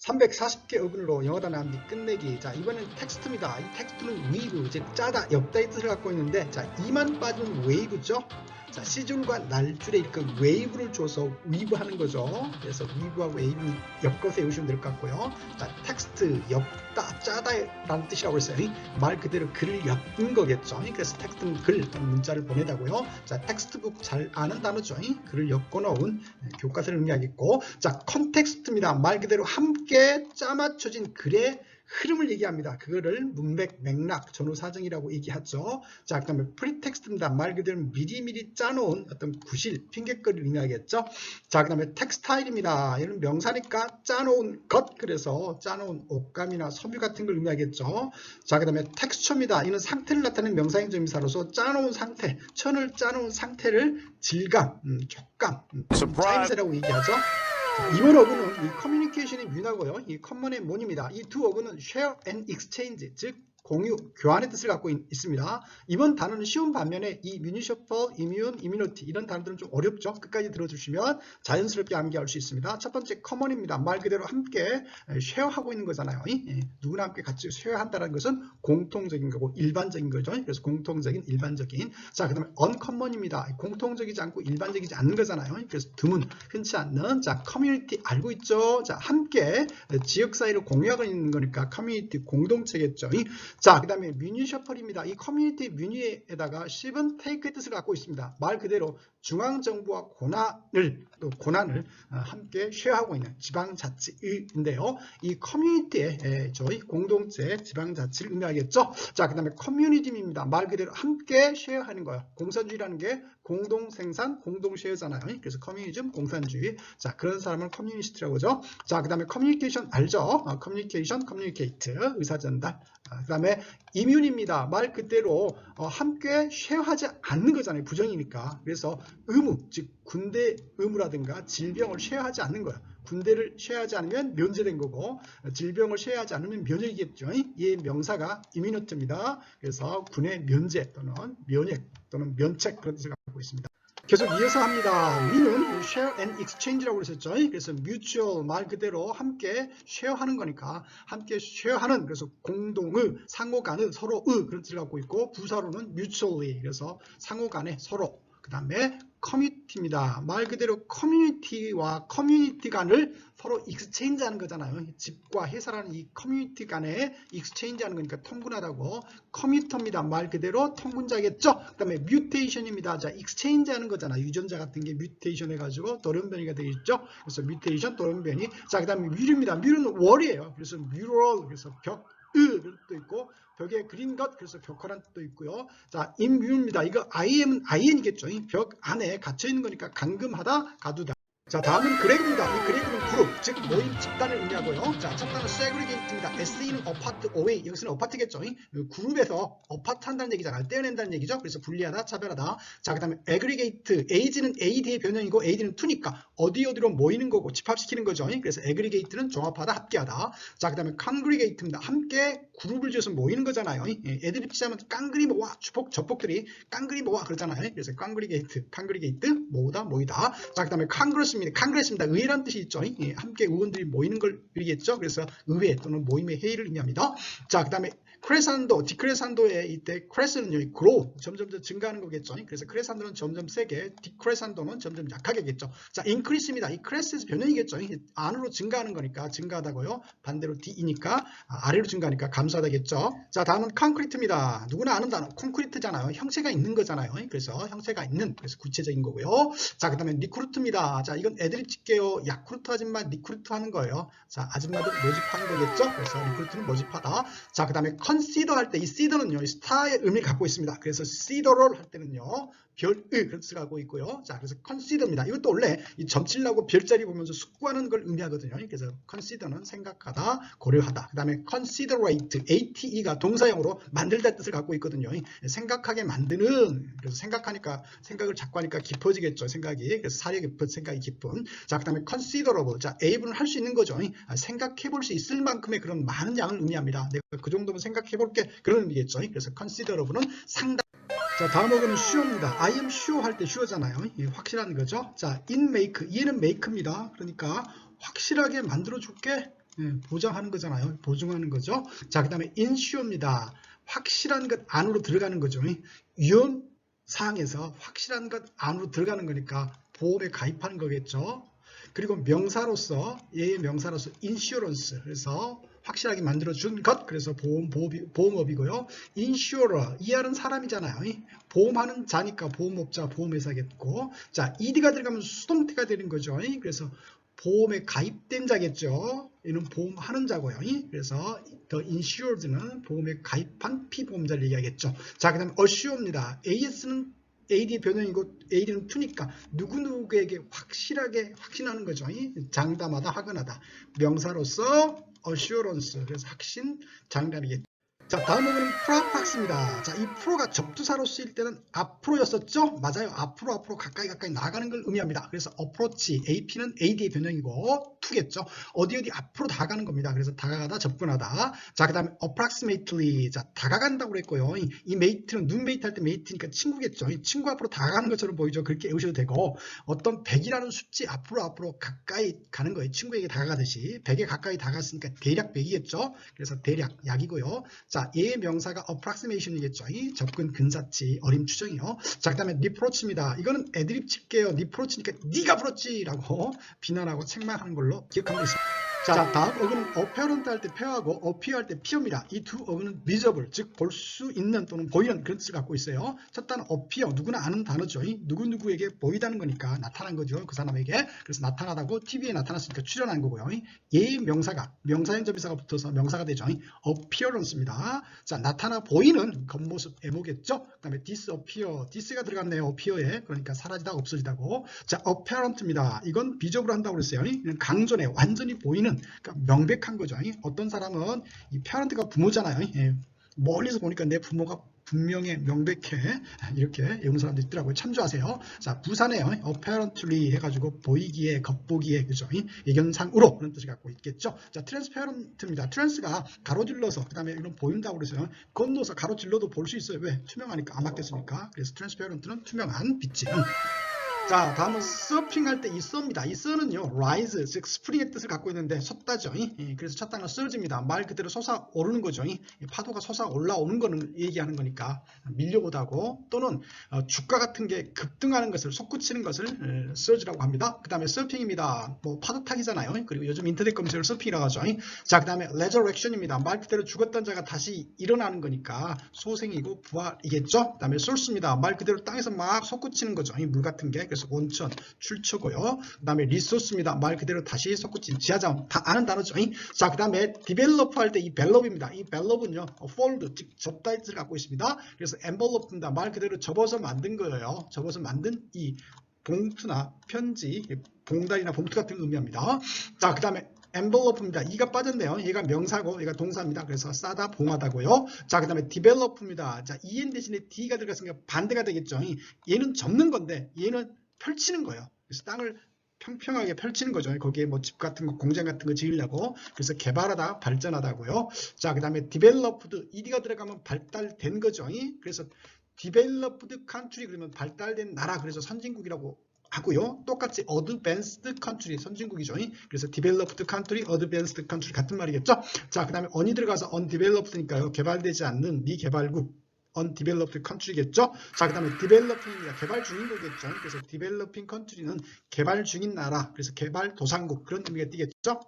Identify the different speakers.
Speaker 1: 340개 어근으로 영어 단어 암기 끝내기. 자, 이번엔 텍스트입니다. 이 텍스트는 웨이브, 즉 짜다, 엮다의 뜻을 갖고 있는데, 자, 이만 빠지면 웨이브죠. 자, 시줄과 날줄에 그 웨이브를 줘서 위브하는 거죠. 그래서 위브와 웨이브 엮어서 외우시면 될 것 같고요. 자, 텍스트, 엮다, 짜다라는 뜻이라고 했어요. 말 그대로 글을 엮는 거겠죠. 그래서 텍스트는 글, 문자를 보내다고요. 자, 텍스트북 잘 아는 단어죠. 글을 엮어 놓은 교과서를 의미하겠고, 자, 컨텍스트입니다. 말 그대로 함께 짜맞춰진 글의 흐름을 얘기합니다. 그거를 문맥, 맥락, 전후사정이라고 얘기하죠. 자, 그 다음에 프리텍스트입니다. 말 그대로 미리미리 짜놓은 어떤 구실, 핑곗거리를 의미하겠죠. 자, 그 다음에 텍스타일입니다. 이런 명사니까 짜놓은 것, 그래서 짜놓은 옷감이나 섬유 같은 걸 의미하겠죠. 자, 그 다음에 텍스처입니다. 이는 상태를 나타내는 명사행정미사로서 짜놓은 상태, 천을 짜놓은 상태를 질감, 촉감, 짜임새라고 얘기하죠. 이번 어근은 이 커뮤니케이션이 뮤나고요. 이 커먼의 문입니다. 이 두 어근은 share and exchange, 즉 공유, 교환의 뜻을 갖고 있습니다. 이번 단어는 쉬운 반면에 이 municipal, immune, immunity 이런 단어들은 좀 어렵죠. 끝까지 들어주시면 자연스럽게 암기할 수 있습니다. 첫 번째 common입니다. 말 그대로 함께 쉐어하고 있는 거잖아요. 누구나 함께 같이 쉐어한다는 것은 공통적인 거고 일반적인 거죠. 그래서 공통적인, 일반적인. 자, 그 다음에 uncommon입니다. 공통적이지 않고 일반적이지 않는 거잖아요. 그래서 드문, 흔치 않는. 자, community 알고 있죠. 자, 함께 지역 사이를 공유하고 있는 거니까 community 공동체겠죠. 자, 그 다음에 뮤니셔플입니다. 이 커뮤니티 뮤니에다가 ship은 take의 뜻을 갖고 있습니다. 말 그대로 중앙정부와 고난을 함께 쉐어하고 있는 지방자치인데요. 이 커뮤니티의 저희 공동체 지방자치를 의미하겠죠. 자, 그 다음에 커뮤니즘입니다. 말 그대로 함께 쉐어하는 거예요. 공산주의라는 게 공동생산, 공동쉐어잖아요. 그래서 커뮤니즘, 공산주의. 자, 그런 사람을 커뮤니스트라고 하죠. 자, 그 다음에 커뮤니케이션 알죠? 커뮤니케이션, 커뮤니케이트, 의사전달. 그 다음에 이뮨입니다. 말 그대로 함께 쉐어하지 않는 거잖아요. 부정이니까. 그래서 의무, 즉 군대 의무라든가 질병을 쉐어하지 않는 거예요. 군대를 쉐어하지 않으면 면제된 거고 질병을 쉐어하지 않으면 면역이겠죠. 이 명사가 이뮤니티입니다. 그래서 군의 면제 또는 면역 또는 면책 그런 뜻을 갖고 있습니다. 계속 이어서 합니다. 우리는 share and exchange라고 그랬었죠. 그래서 mutual 말 그대로 함께 쉐어하는 거니까 함께 쉐어하는 그래서 공동의 상호 간의 서로의 그런 뜻을 갖고 있고 부사로는 mutually 그래서 상호 간의 서로 그 다음에 커뮤니티입니다. 말 그대로 커뮤니티와 커뮤니티 간을 서로 익스체인지 하는 거잖아요. 집과 회사라는 이 커뮤니티 간에 익스체인지 하는 거니까 통분하다고 커뮤터입니다. 말 그대로 통분자겠죠. 그 다음에 뮤테이션입니다. 자, 익스체인지 하는 거잖아. 유전자 같은 게 뮤테이션 해가지고 돌연변이가 되겠죠. 그래서 뮤테이션, 돌연변이. 자, 그 다음에 뮤류입니다. 뮤류는 월이에요. 그래서 뮤럴, 그래서 벽. 그런 뜻도 있고 벽에 그린 것 그래서 벽화란 뜻도 있고요. 자, 임뮤입니다. 이거 IM은 IN이겠죠. 벽 안에 갇혀 있는 거니까 감금하다, 가두다. 자, 다음은 그레그입니다. 이 그레그는 그룹, 즉 모임, 집단을 의미하고요. 자, 첫 단어는 segregate입니다. SE는 apart, away. 여기서는 apart겠죠. 그룹에서 apart 한다는 얘기잖아요. 떼어낸다는 얘기죠. 그래서 분리하다, 차별하다. 자, 그 다음에 aggregate. age는 AD의 변형이고 AD는 to니까 어디로 모이는 거고 집합시키는 거죠. 그래서 aggregate는 종합하다, 합계하다. 자, 그 다음에 congregate입니다. 함께 그룹을 지어서 모이는 거잖아요. 애들이 치자면 깡그리 모아, 저폭들이 깡그리 모아 그러잖아요. 그래서 congregate, 모으다, 모이다. 자, 그 다음에 congress입니다. 의회란 뜻이 있죠. 함께 의원들이 모이는 걸 의미겠죠. 그래서 의회 또는 모임의 회의를 의미합니다. 자, 그 다음에 크레산도, 디크레산도의 이때 크레스는요, grow, 점점 더 증가하는 거겠죠. 그래서 크레산도는 점점 세게, 디크레산도는 점점 약하게겠죠. 자, increase입니다. 이 크레스에서 변형이겠죠. 안으로 증가하는 거니까 증가하다고요. 반대로 D이니까 아래로 증가하니까 감소하다겠죠. 자, 다음은 concrete입니다. 누구나 아는 단어, 콘크리트잖아요. 형체가 있는 거잖아요. 그래서 형체가 있는, 그래서 구체적인 거고요. 자, 그 다음에 리크루트입니다. 자, 이건 애드립 칠게요. 야쿠르트 아줌마 리크루트 하는 거예요. 자, 아줌마들 모집하는 거겠죠. 그래서 리크루트는 모집하다. 자, 그 다음에 컨시더 할 때 이 시더는요, 스타의 의미를 갖고 있습니다. 그래서 시더럴 할 때는요, 별의 그런 뜻을 갖고 있고요. 자, 그래서 컨시더입니다. 이것도 원래 이 점칠라고 별자리 보면서 숙고하는 걸 의미하거든요. 그래서 컨시더는 생각하다, 고려하다. 그 다음에 considerate, ate가 동사형으로 만들다 뜻을 갖고 있거든요. 생각하게 만드는, 그래서 생각하니까, 생각을 자꾸 하니까 깊어지겠죠. 생각이. 그래서 사려 깊은, 생각이 깊은. 자, 그 다음에 considerable. 자, able은 할 수 있는 거죠. 생각해 볼 수 있을 만큼의 그런 많은 양을 의미합니다. 내가 그 정도면 생각해 볼게. 그런 의미겠죠. 그래서 considerable은 상당. 자, 다음 어근은 sure입니다. I am sure 할 때 sure잖아요. 확실한 거죠. 자, in make. 얘는 make입니다. 그러니까 확실하게 만들어 줄게. 보장하는 거잖아요. 보증하는 거죠. 자, 그 다음에 insure입니다. 확실한 것 안으로 들어가는 거죠. 위험 사항에서 확실한 것 안으로 들어가는 거니까 보험에 가입하는 거겠죠. 그리고 명사로서 얘의 명사로서 insurance, 그래서 확실하게 만들어준 것, 그래서 보험업이고요. insurer, 이해하는 사람이잖아요. 보험하는 자니까 보험업자, 보험회사겠고, 자, ed가 들어가면 수동태가 되는 거죠. 그래서 보험에 가입된 자겠죠. 이는 보험하는 자고요. 그래서 the insured는 보험에 가입한 피보험자를 얘기하겠죠. 자, 그 다음에 assure입니다. AS는 AD의 변형이고 AD는 to니까 누구누구에게 확실하게 확신하는 거죠. 장담하다, 하거나다. 명사로서 assurance, 그래서 확신, 장담이겠죠. 자, 다음 부분은 프로팍스입니다. 자, 이 프로가 접두사로 쓰일 때는 앞으로였었죠? 맞아요. 앞으로 가까이 나가는 걸 의미합니다. 그래서 approach, AP는 AD의 변형이고 to겠죠. 어디 앞으로 다가가는 겁니다. 그래서 다가가다, 접근하다. 자, 그 다음에 approximately, 자, 다가간다고 그랬고요. 이 mate는 눈 메이트 할 때 mate니까 친구겠죠. 이 친구 앞으로 다가가는 것처럼 보이죠. 그렇게 외우셔도 되고, 어떤 100이라는 숫자 앞으로 가까이 가는 거예요. 친구에게 다가가듯이 100에 가까이 다가갔으니까 대략 100이겠죠. 그래서 대략 약이고요. 자, 얘의 명사가 approximation이겠죠. 이 접근, 근사치, 어림, 추정이요. 자, 그 다음에 reproach입니다. 이거는 애드립 칠게요. reproach니까 네가 불었지라고 비난하고 책망하는 걸로 기억하면 있습니다. 자, 다음 어근은 apparent 할 때 패하고 appear 할 때 appear입니다. 이 두 어근은 visible, 즉 볼 수 있는 또는 보이는 그런 뜻을 갖고 있어요. 첫 단어 appear, 누구나 아는 단어죠. 누구누구에게 보이다는 거니까 나타난 거죠. 그 사람에게. 그래서 나타나다고 TV에 나타났으니까 출연한 거고요. 얘의 명사가, 명사연접비사가 붙어서 명사가 되죠. appearance입니다. 자, 나타나 보이는 겉모습, 애모겠죠. 그 다음에 disappear, dis가 들어갔네요. appear에. 그러니까 사라지다, 없어지다고. 자, apparent입니다. 이건 비접으로 한다고 그랬어요. 강조네, 완전히 보이는, 그러니까 명백한 거죠. 어떤 사람은 이 parent가 부모잖아요. 멀리서 보니까 내 부모가 분명해, 명백해. 이렇게 외우는 사람도 있더라고요. 참조하세요. 자, 부사네요. apparently 해가지고 보이기에, 겉보기에, 그죠? 예견상으로 그런 뜻을 갖고 있겠죠. 자, transparent입니다. trans가 가로질러서, 그 다음에 이런 보인다고 그래서요. 건너서 가로질러도 볼 수 있어요. 왜? 투명하니까, 암흑됐으니까. 그래서 transparent는 투명한, 빛이. 자, 다음은 서핑할 때 이 써입니다. 이 써는요, rise, 즉 스프링의 뜻을 갖고 있는데 섰다죠. 그래서 쳤다는 surge입니다. 말 그대로 솟아오르는 거죠. 파도가 솟아올라오는 거는 얘기하는 거니까 밀려오다고, 또는 주가 같은 게 급등하는 것을, 솟구치는 것을 surge라고 합니다. 그 다음에 surfing입니다. 뭐 파도 타기잖아요. 그리고 요즘 인터넷 검색을 surfing이라고 하죠. 자, 그 다음에 resurrection입니다. 말 그대로 죽었던 자가 다시 일어나는 거니까 소생이고 부활이겠죠. 그 다음에 source입니다. 말 그대로 땅에서 막 솟구치는 거죠. 물 같은 게. 그래서 온천, 출처고요. 그 다음에 리소스입니다. 말 그대로 다시 솟구친 지하자원, 다 아는 단어죠. 자, 그 다음에 디벨로프 할 때 이 벨롭입니다. 이 벨롭은요, fold, 즉 접다 뜻을 갖고 있습니다. 그래서 envelope입니다. 말 그대로 접어서 만든 거예요. 접어서 만든 이 봉투나 편지, 봉다리나 봉투 같은 의미합니다. 자, 그 다음에 envelope입니다. 이가 빠졌네요. 얘가 명사고 얘가 동사입니다. 그래서 싸다, 봉하다고요. 자, 그 다음에 develop입니다. 자, en 대신에 d가 들어갔으니까 반대가 되겠죠. 얘는 접는 건데 얘는 펼치는 거예요. 그래서 땅을 평평하게 펼치는 거죠. 거기에 뭐 집 같은 거, 공장 같은 거 지으려고. 그래서 개발하다, 발전하다고요. 자, 그 다음에 developed, ed가 들어가면 발달된 거죠. 그래서 developed country 그러면 발달된 나라, 그래서 선진국이라고 하고요. 똑같이 advanced country, 선진국이죠. 그래서 developed country, advanced country 같은 말이겠죠. 자, 그 다음에 on이 들어가서 undeveloped니까요. 개발되지 않는 미개발국, undeveloped country겠죠. 자, 그 다음에 developing입니다. 개발 중인 거겠죠. 그래서 developing country는 개발 중인 나라, 그래서 개발 도상국, 그런 의미가 띄겠죠.